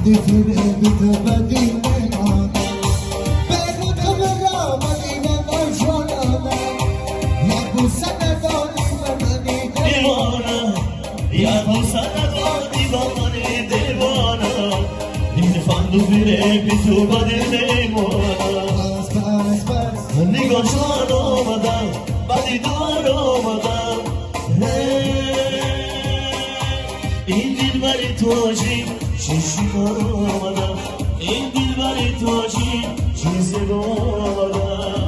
دیفره بیت بدی نمانم بگو تو برا مدینه نجانم یک بوسه نداری به منی دیوانم یک بوسه نداری به منی دیوانم این فندو بیره بیتو بدی نمانم بس نگاه شان آمدم بدی دوار آمدم این دل بری تو عجیب چیزی کار آمدم این دل بری تو عجیب چیزی آمدم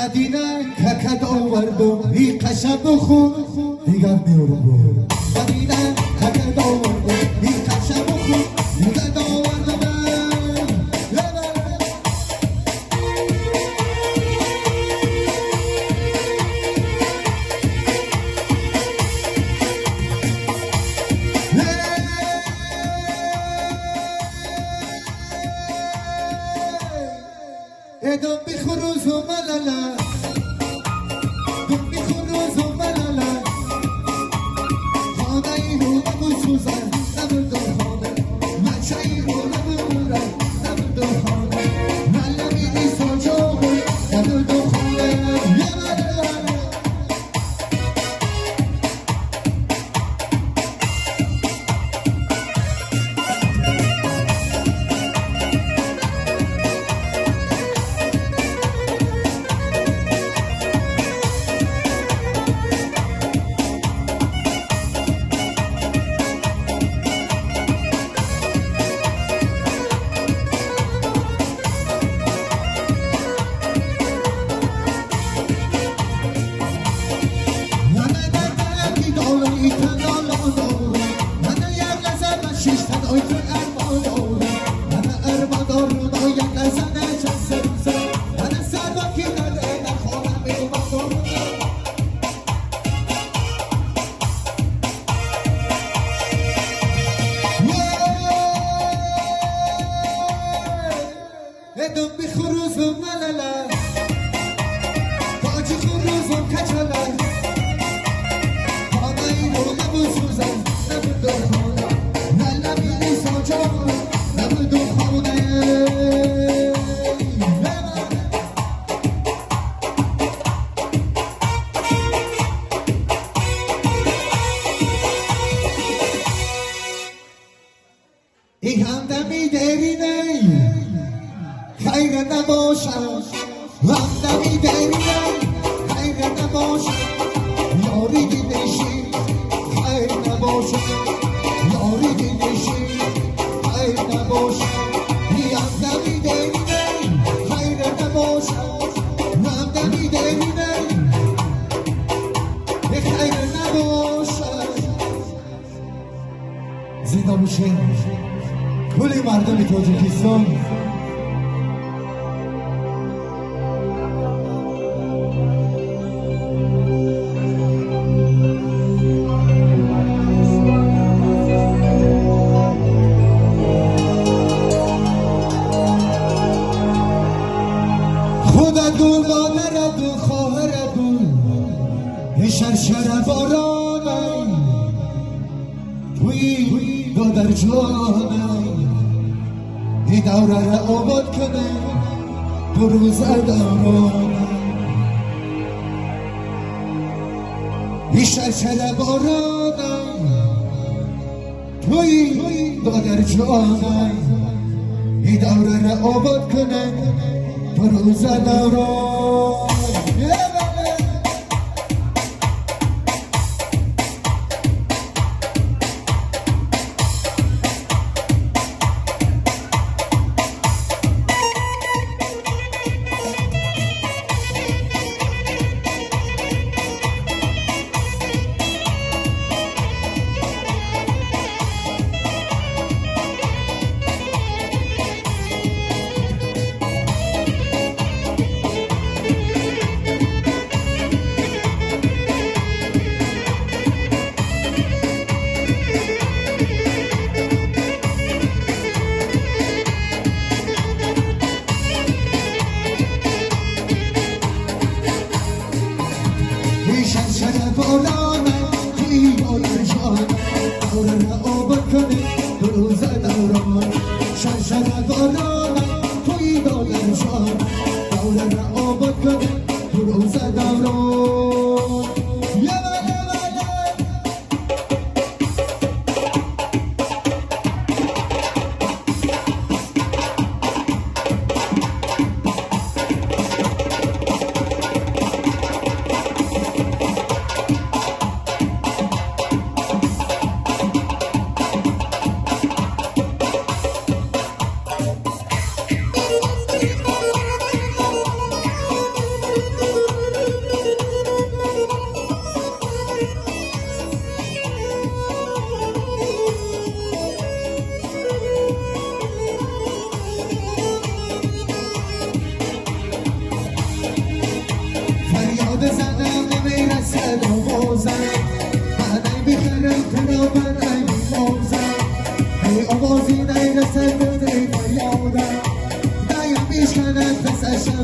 مدینه ککد آوردم این قشب خون دیگر میارم مدینه ککد آوردم این قشب خون دیگر آوردم دم بخروز و ملالا دم بخروز و ملالا خانه ای رو نبسوزن نبردم خانه مچه ای رو نبرم نبردم خانه ملمی ایسا جامون نبردم خانه یه ملالا دم بخروز و ملالا تاج خروز و کچلا خانه ای رو نبسوزن نبردم خانه ملمی ایسا جامون نبردم خانه ای همدمی درینه خیر نباشم همدمی درینه خیر نباشم یاری دیدشی خیر نباشم یاری دیدشی خیر نباشم ای همدمی درینه خیر نباشم همدمی درینه خیر نباشم زنده باشین کلی مردم تاجیکستان خدا دول مادر دول خواهر دول شرشر بارانه توی دادر جانه ای دوره را آباد کنه دو روز دورانه ای شرشر بارانه توی دادر جانه ای دوره را آباد کنه دو روز دورانه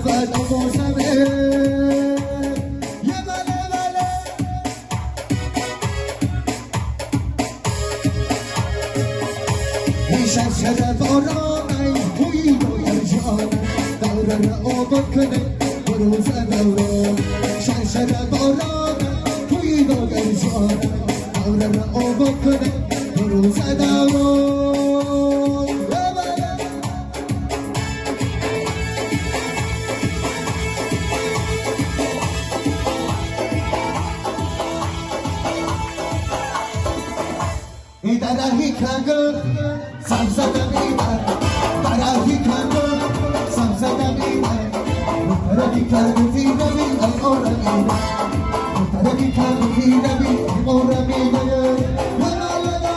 فدا بازمه یه بله بله میشن شده بارانه بویی باید جانه دوره را آباد کنه بروز دوران شن شده بارانه بویی باید جانه دوره را آباد کنه بروز دوران Darah kangen, samsa damina. Darah kangen, samsa damina. Darah kangen tina mi amora mina. Darah kangen tina mi amora mina. La la la la.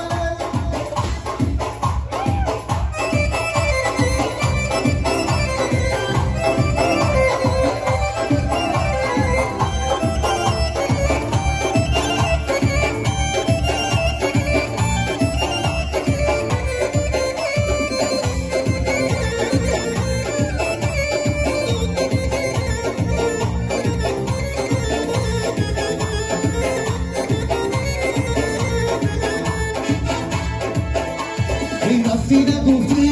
رفتی نگفتی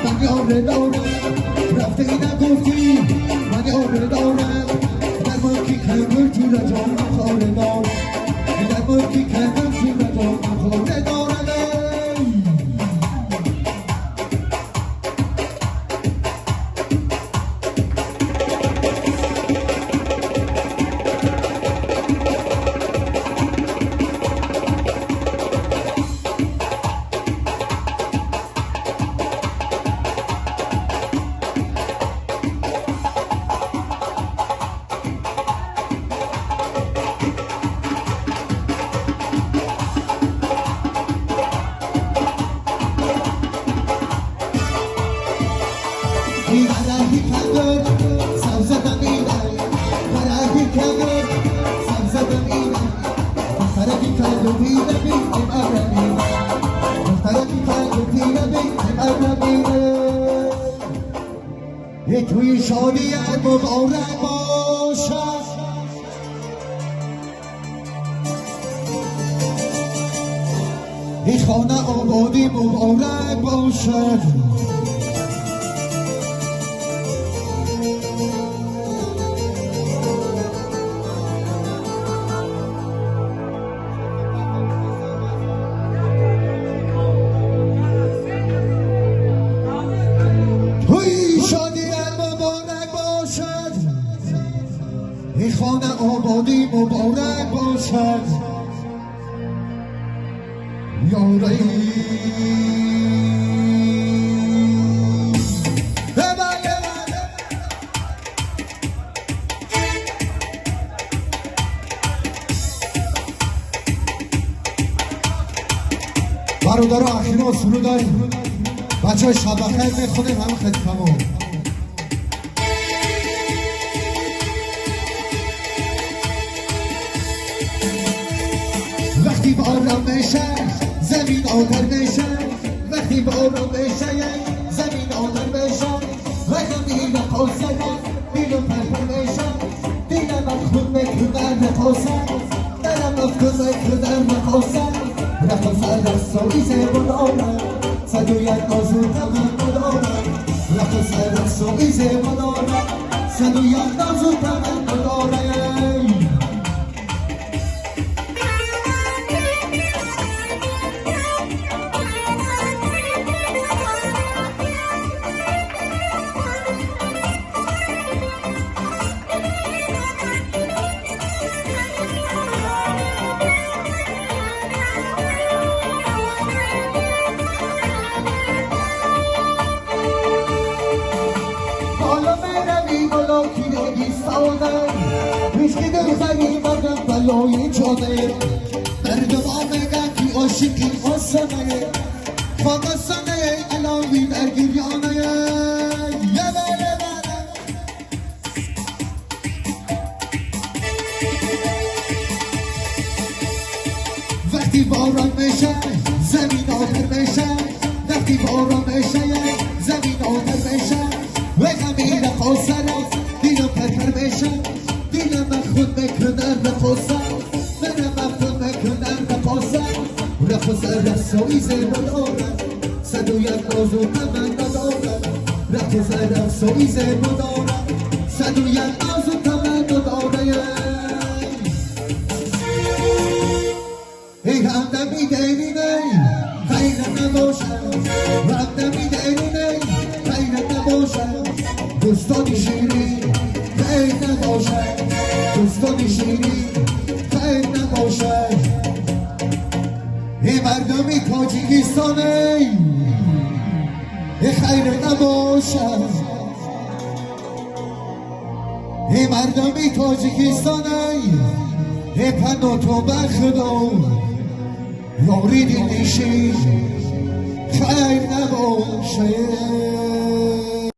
من یار دارم رفتی نگفتی من یار دارم در ملکی کندم تو رجام خاره دارم در ملکی کندم تو رجام خاره دارم Darah kangen, samsa damina. Darah kangen, samsa damina. Darah kangen tina mi amora mina. Darah kangen tina mi amora mina. Ye توی شادیت مبارک باشد این خانه آبادی مبارک باشد این خانه آبادی مبارک باشد یاری برادر اخیرا سرود داریم بچه های شب بخیر میخونیم همه خیلی تمام وقتی باران بشه زمین آتر بشه وقتی باران بشه زمین آتر بشه وقتی میل خواستن میل پرپر بشه دیلم افکن بکردن نخواستن دلم افکن بکردن نخواستن رخصت رسوی زبانارم صدویت آزود من مدارم رخصت رسوی زبانارم صدویت آزود من مدارم Risky del khani magan baloyi chode Merduma mega ki oshiki osane Fagasane alawi dergiryane Ya bale bale Vakti baran meshe zemin atar meshe Vakti baran meshe zemin atar meshe Ve kamira khosane خر بشم دیلم خود بکنم بپسم منم خود بکنم بپسم رفت رسایی زیبا دارم صد و یک بازو تمنا دارم رفت رسایی زیبا دارم صد و یک بازو تمنا دارم ای همدم میدهی خیرت نباشم همدم میدهی خیرت نباشم دوستانی شیرین خیر نباشم دوستانی شیرین خیر نباشم ای مردمی تاجیکستانی ای خیر نباشم ای مردمی تاجیکستانی ای پناه تو بخدا یاری دیدیشی خیر نباشه